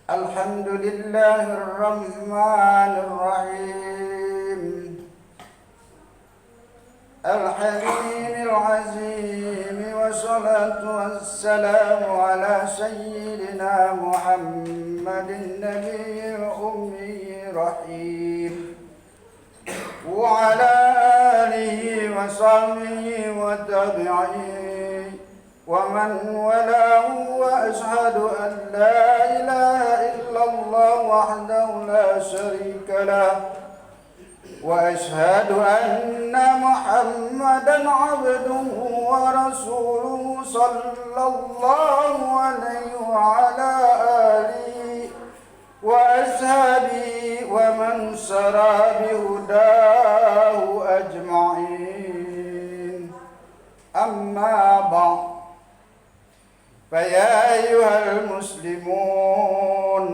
الحمد لله الرحمن الرحيم الحليم العظيم والصلاة والسلام على سيدنا محمد النبي الأمي الرحيم وعلى آله وصحبه وتابعيه ومن والاه وأشهد أن لا إله إلا الله وحده لا شريك له وأشهد أن محمدا عبده ورسوله صلى الله عليه وعلى آله وأصحابه ومن سرى بهداه أجمعين أما بعد فيا أيها المسلمون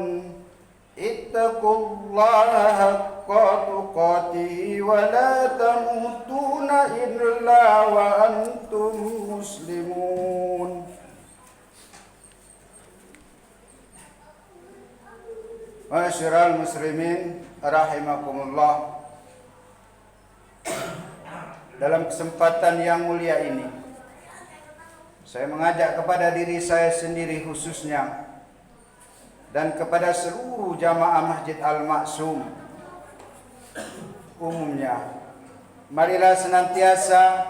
اتقوا الله حق تقاته ولا تموتون إلا وأنتم مسلمون. Ma'asyiral muslimin rahimakumullah. Dalam kesempatan yang mulia ini, saya mengajak kepada diri saya sendiri khususnya dan kepada seluruh jamaah Masjid Al-Maksum umumnya, marilah senantiasa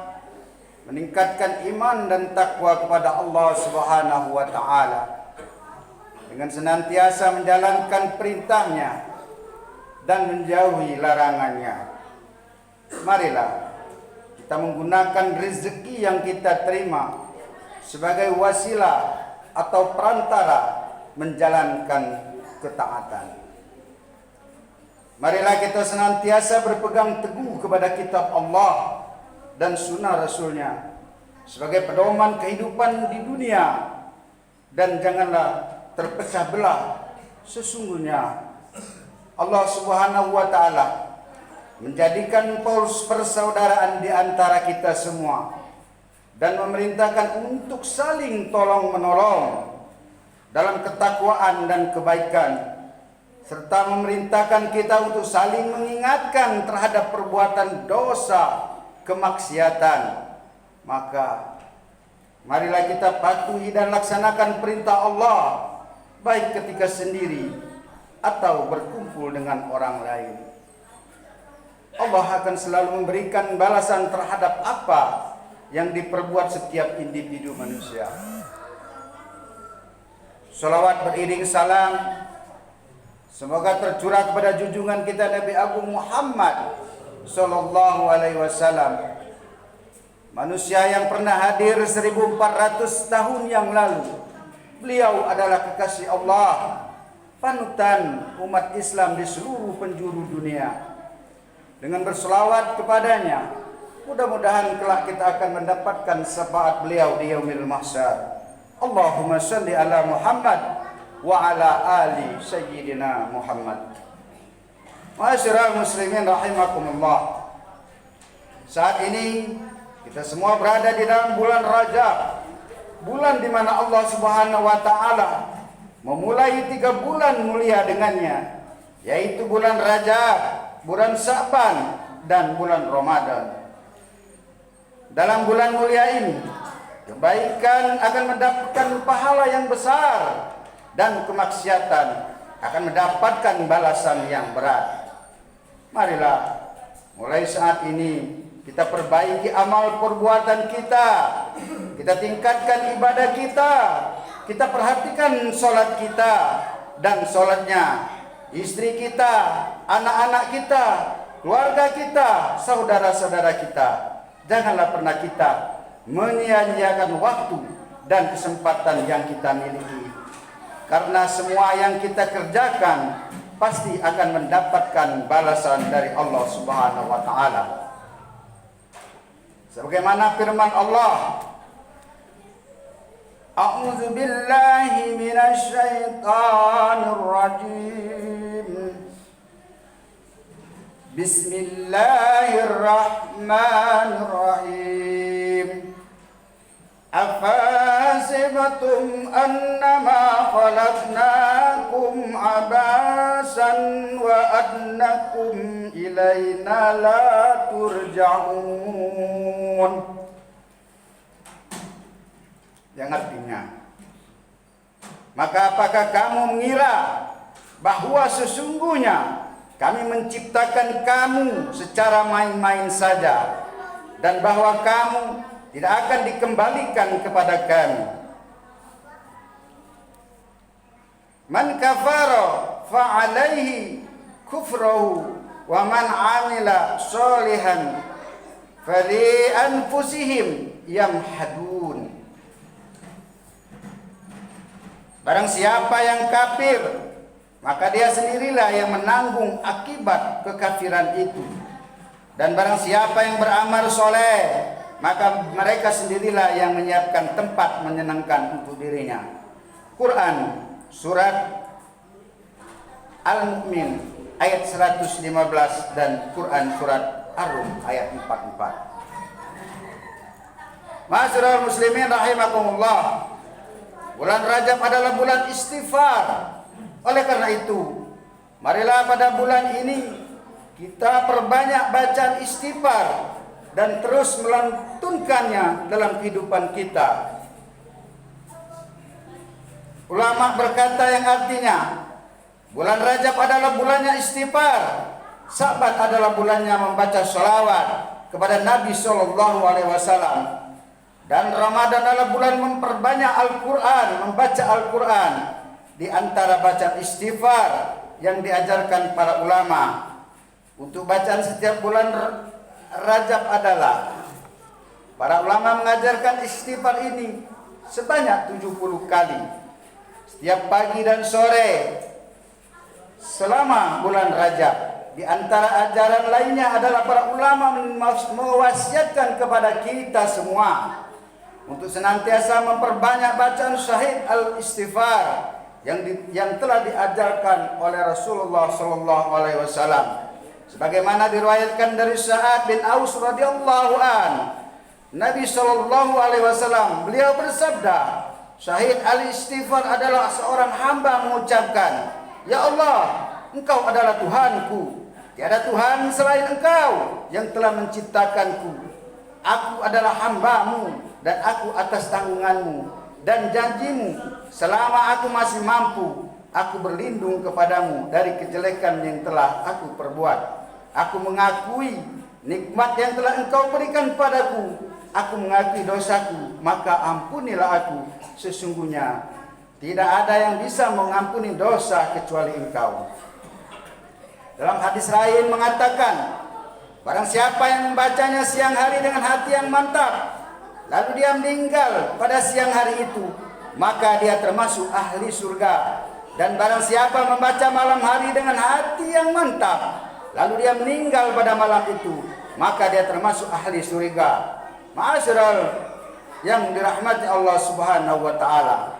meningkatkan iman dan takwa kepada Allah Subhanahu wa taala dengan senantiasa menjalankan perintahnya dan menjauhi larangannya. Marilah kita menggunakan rezeki yang kita terima sebagai wasilah atau perantara menjalankan ketaatan. Marilah kita senantiasa berpegang teguh kepada kitab Allah dan sunnah Rasulnya sebagai pedoman kehidupan di dunia, dan janganlah terpecah belah. Sesungguhnya Allah Subhanahu wa taala menjadikan persaudaraan di antara kita semua dan memerintahkan untuk saling tolong menolong dalam ketakwaan dan kebaikan, serta memerintahkan kita untuk saling mengingatkan terhadap perbuatan dosa kemaksiatan. Maka marilah kita patuhi dan laksanakan perintah Allah, baik ketika sendiri atau berkumpul dengan orang lain. Allah akan selalu memberikan balasan terhadap apa yang diperbuat setiap individu manusia. Salawat beriring salam semoga tercurah kepada junjungan kita Nabi Agung Muhammad sallallahu alaihi wasallam, manusia yang pernah hadir 1400 tahun yang lalu. Beliau adalah kekasih Allah, panutan umat Islam di seluruh penjuru dunia. Dengan berselawat kepadanya, mudah-mudahan kelak kita akan mendapatkan syafaat beliau di yaumil mahsyar. Allahumma shalli ala Muhammad wa ala ali sayyidina Muhammad. Ma'asyiral muslimin rahimakumullah. Saat ini kita semua berada di dalam bulan Rajab, bulan di mana Allah Subhanahu wa taala memulai 3 bulan mulia dengannya, yaitu bulan Rajab, bulan Sya'ban, dan bulan Ramadan. Dalam bulan mulia ini, kebaikan akan mendapatkan pahala yang besar dan kemaksiatan akan mendapatkan balasan yang berat. Marilah mulai saat ini kita perbaiki amal perbuatan kita, kita tingkatkan ibadah kita, kita perhatikan sholat kita dan sholatnya istri kita, anak-anak kita, keluarga kita, saudara-saudara kita. Janganlah pernah kita menyia-nyiakan waktu dan kesempatan yang kita miliki, karena semua yang kita kerjakan pasti akan mendapatkan balasan dari Allah Subhanahu wa taala. Sebagaimana firman Allah, A'udzu billahi minasy syaithanir rajim. Bismillahirrahmanirrahim. أفحسب alimtum annama khalaqnakum abasan wa annakum ilaina la turja'un. Yang artinya, maka apakah kamu mengira bahwa sesungguhnya kami menciptakan kamu secara main-main saja, dan bahwa kamu tidak akan dikembalikan kepada kami? Man kafara fa'alaihi kufrahu wa man amila sholihan fali anfusihim yamhadun. Barang siapa yang kafir, maka dia sendirilah yang menanggung akibat kekafiran itu. Dan barang siapa yang beramal soleh, maka mereka sendirilah yang menyiapkan tempat menyenangkan untuk dirinya. Quran surat Al-Mu'min ayat 115 dan Quran surat Ar-Rum ayat 44. Ma'asyiral muslimin rahimakumullah. Bulan Rajab adalah bulan istighfar. Oleh karena itu, marilah pada bulan ini kita perbanyak bacaan istighfar dan terus melantunkannya dalam kehidupan kita. Ulama berkata yang artinya, bulan Rajab adalah bulannya istighfar, Sa'ban adalah bulannya membaca sholawat kepada Nabi SAW, dan Ramadan adalah bulan memperbanyak Al-Quran, membaca Al-Quran. Di antara bacaan istighfar yang diajarkan para ulama untuk bacaan setiap bulan Rajab adalah, para ulama mengajarkan istighfar ini sebanyak 70 kali setiap pagi dan sore selama bulan Rajab. Di antara ajaran lainnya adalah para ulama mewasiatkan kepada kita semua untuk senantiasa memperbanyak bacaan syahid al-istighfar yang telah diajarkan oleh Rasulullah SAW. Sebagaimana diriwayatkan dari Sa'ad bin Aus radhiyallahu an, Nabi SAW beliau bersabda, syahid al-istighfar adalah seorang hamba mengucapkan, ya Allah, Engkau adalah Tuhanku, tiada Tuhan selain Engkau yang telah menciptakanku. Aku adalah hambamu dan aku atas tanggunganmu dan janjimu. Selama aku masih mampu, aku berlindung kepadamu dari kejelekan yang telah aku perbuat. Aku mengakui nikmat yang telah Engkau berikan padaku. Aku mengakui dosaku, maka ampunilah aku. Sesungguhnya tidak ada yang bisa mengampuni dosa kecuali Engkau. Dalam hadis lain mengatakan, barang siapa yang membacanya siang hari dengan hati yang mantap, lalu dia meninggal pada siang hari itu, maka dia termasuk ahli surga. Dan barang siapa membaca malam hari dengan hati yang mantap, lalu dia meninggal pada malam itu, maka dia termasuk ahli surga. Ma'asyiral yang dirahmati Allah Subhanahu wa taala.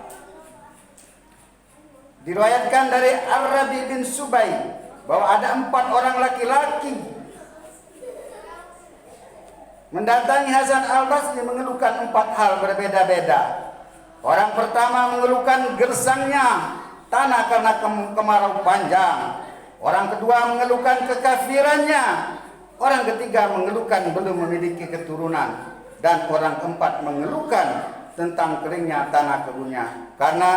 Diriwayatkan dari Ar-Rabi bin Subay bahwa ada 4 orang laki-laki mendatangi Hasan al-Basri mengeluhkan 4 hal berbeda-beda. Orang pertama mengeluhkan gersangnya tanah karena kemarau panjang. Orang kedua mengeluhkan kekafirannya. Orang ketiga mengeluhkan belum memiliki keturunan. Dan orang keempat mengeluhkan tentang keringnya tanah kebunnya karena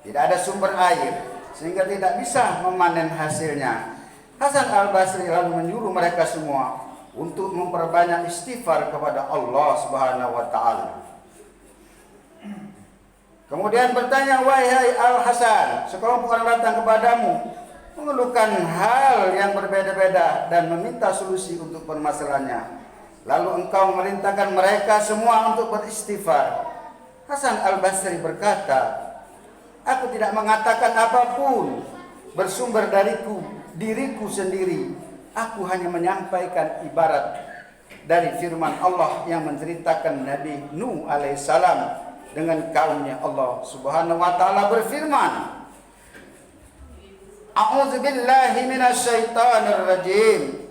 tidak ada sumber air, sehingga tidak bisa memanen hasilnya. Hasan al-Basri lalu menyuruh mereka semua untuk memperbanyak istighfar kepada Allah Subhanahu wa taala. Kemudian bertanya, wahai Al-Hasan, sekelompok orang datang kepadamu mengeluhkan hal yang berbeda-beda dan meminta solusi untuk permasalahannya. Lalu engkau memerintahkan mereka semua untuk beristighfar. Hasan al-Basri berkata, aku tidak mengatakan apapun bersumber diriku sendiri. Aku hanya menyampaikan ibarat dari firman Allah yang menceritakan Nabi Nuh alaihissalam dengan kaumnya. Allah Subhanahu wa taala berfirman, A'udzu billahi minasyaitonir rajim.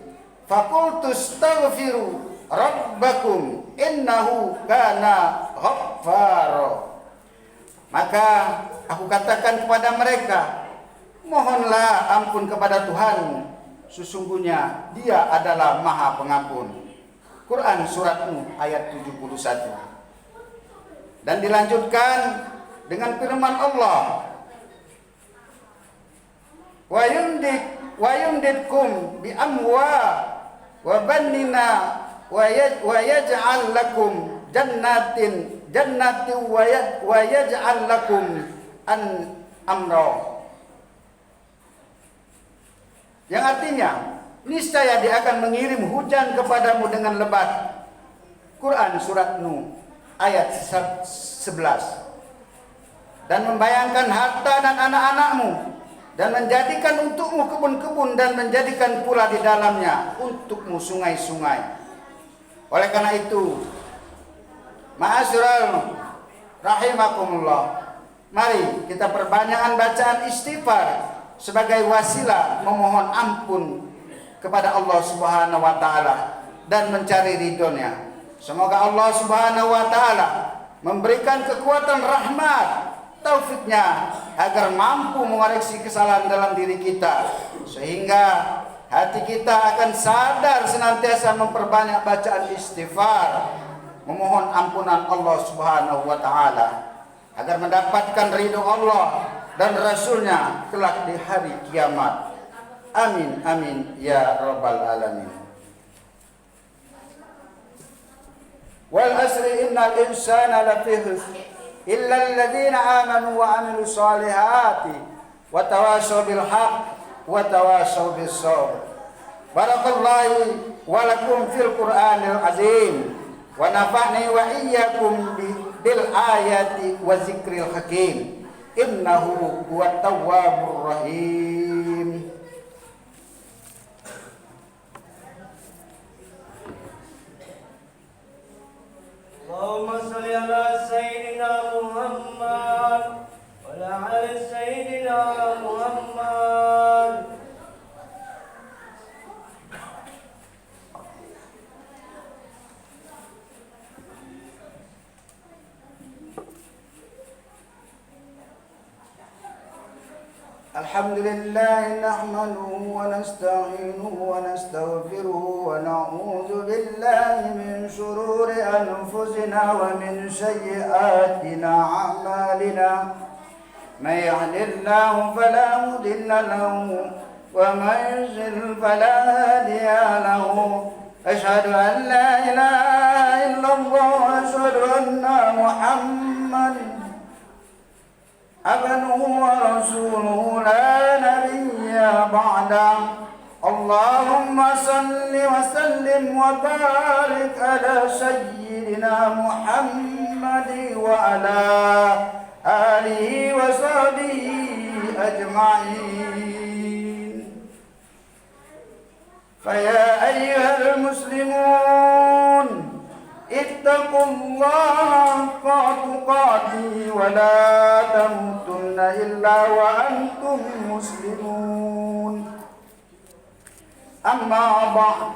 Faqultu astaghfiru rabbakum innahu kana ghaffara. Maka aku katakan kepada mereka, mohonlah ampun kepada Tuhan, sesungguhnya Dia adalah Maha Pengampun. Quran surat Nuh ayat 71. Dan dilanjutkan dengan firman Allah, wa yumditkum bi amwa wa banina wa yaj'al lakum jannatin wa yaj'al lakum an amra. Yang artinya, niscaya Dia akan mengirim hujan kepadamu dengan lebat. Quran surat Nuh ayat 11. Dan membayangkan harta dan anak-anakmu, dan menjadikan untukmu kebun-kebun, dan menjadikan pula di dalamnya untukmu sungai-sungai. Oleh karena itu, ma'asyiral rahimakumullah, mari kita perbanyakkan bacaan istighfar sebagai wasilah memohon ampun kepada Allah Subhanahu wa taala dan mencari ridhonya. Semoga Allah Subhanahu wa taala memberikan kekuatan rahmat, taufiknya, agar mampu mengoreksi kesalahan dalam diri kita, sehingga hati kita akan sadar senantiasa memperbanyak bacaan istighfar, memohon ampunan Allah Subhanahu wa taala, agar mendapatkan ridho Allah dan Rasulnya kelak di hari kiamat. Amin amin ya rabbal alamin. Wal asri innal insana lafi khusr illa alladhina amanu wa amilus solihati wa tawasaw bil haqq wa tawasaw bis sabr. Barakallahu wa lakum fil Qur'anil azim wa nafa'ni wa iyyakum bil ayati wa zikril hakim. Innahu huwat tawwabur rahim. Allahumma salli ala sayyidina Muhammad wa ala ali sayyidina Muhammad. الحمد لله نحمده ونستعينه ونستغفره ونعوذ بالله من شرور أنفسنا ومن سيئات أعمالنا. من يهد الله فلا مضل له ومن يضلل فلا هادي له. أشهد أن لا إله إلا الله وأشهد أن محمدا عبده ورسوله لا نبي بعده. اللهم صل وسلم وبارك على سيدنا محمد وعلى آله وصحبه أجمعين. فيا أيها المسلمون اتقوا الله حق تقاته ولا تموتن إلا وأنتم مسلمون. أما بعد،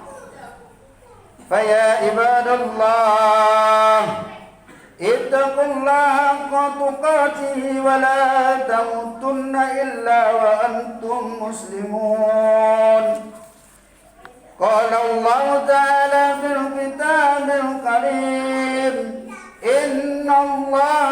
فيا عباد الله اتقوا الله حق تقاته ولا تموتن إلا وأنتم مسلمون. قال الله تعالى في الكتاب الكريم: إن الله